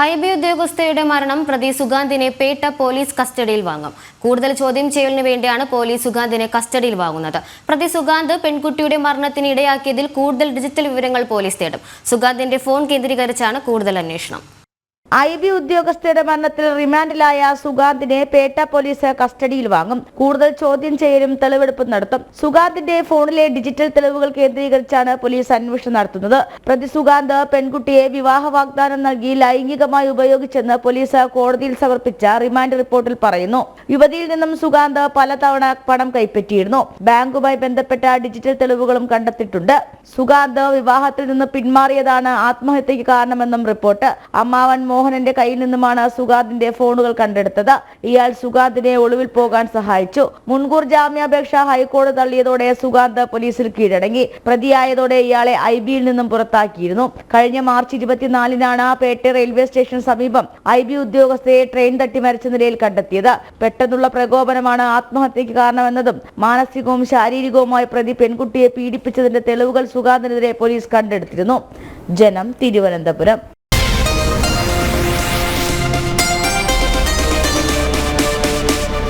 IB ഉദ്യോഗസ്ഥയുടെ മരണം പ്രതി സുഗാന്തിനെ Pettah police കസ്റ്റഡിയിൽ വാങ്ങും. കൂടുതൽ ചോദ്യം ചെയ്യലിന് വേണ്ടിയാണ് പോലീസ് സുഗാന്തിനെ കസ്റ്റഡിയിൽ വാങ്ങുന്നത്. പ്രതി സുഗാന്ത് പെൺകുട്ടിയുടെ മരണത്തിന് ഇടയാക്കിയതിൽ കൂടുതൽ ഡിജിറ്റൽ വിവരങ്ങൾ പോലീസ് തേടും. സുഗാന്തിന്റെ ഫോൺ കേന്ദ്രീകരിച്ചാണ് കൂടുതൽ അന്വേഷണം. IB ഉദ്യോഗസ്ഥയുടെ മരണത്തിൽ റിമാൻഡിലായ സുഗാന്തിനെ പേട്ട പോലീസ് കസ്റ്റഡിയിൽ വാങ്ങും. കൂടുതൽ ചോദ്യം ചെയ്യലും തെളിവെടുപ്പും നടത്തും. സുഗാന്തിന്റെ ഫോണിലെ ഡിജിറ്റൽ തെളിവുകൾ കേന്ദ്രീകരിച്ചാണ് പോലീസ് അന്വേഷണം നടത്തുന്നത്. പ്രതി സുഗാന്ത് പെൺകുട്ടിയെ വിവാഹ വാഗ്ദാനം നൽകി ലൈംഗികമായി ഉപയോഗിച്ചെന്ന് പോലീസ് കോടതിയിൽ സമർപ്പിച്ച റിമാൻഡ് റിപ്പോർട്ടിൽ പറയുന്നു. യുവതിയിൽ നിന്നും സുഗാന്ത് പലതവണ പണം കൈപ്പറ്റിയിരുന്നു. ബാങ്കുമായി ബന്ധപ്പെട്ട ഡിജിറ്റൽ തെളിവുകളും കണ്ടെത്തിയിട്ടുണ്ട്. സുഗാന്ത് വിവാഹത്തിൽ നിന്ന് പിന്മാറിയതാണ് ആത്മഹത്യക്ക് കാരണമെന്നും റിപ്പോർട്ട്. അമ്മാവൻ മോഹനന്റെ കയ്യിൽ നിന്നുമാണ് സുഗാന്തിന്റെ ഫോണുകൾ കണ്ടെടുത്തത്. ഇയാൾ സുഗാന്തിനെ ഒളിവിൽ പോകാൻ സഹായിച്ചു. മുൻകൂർ ജാമ്യാപേക്ഷ ഹൈക്കോടതി തള്ളിയതോടെ സുഗാന്ത് പോലീസിൽ കീഴടങ്ങി. പ്രതിയായതോടെ ഇയാളെ IBയിൽ നിന്നും പുറത്താക്കിയിരുന്നു. കഴിഞ്ഞ മാർച്ച് 24-നാണ് പേട്ട റെയിൽവേ സ്റ്റേഷന് സമീപം IB ഉദ്യോഗസ്ഥയെ ട്രെയിൻ തട്ടി മരിച്ച നിലയിൽ കണ്ടെത്തിയത്. പെട്ടെന്നുള്ള പ്രകോപനമാണ് ആത്മഹത്യക്ക് കാരണമെന്നതും മാനസികവും ശാരീരികവുമായി പ്രതി പെൺകുട്ടിയെ പീഡിപ്പിച്ചതിന്റെ തെളിവുകൾ സുഗാന്തിനെതിരെ പോലീസ് കണ്ടെടുത്തിരുന്നു. ജനം, തിരുവനന്തപുരം.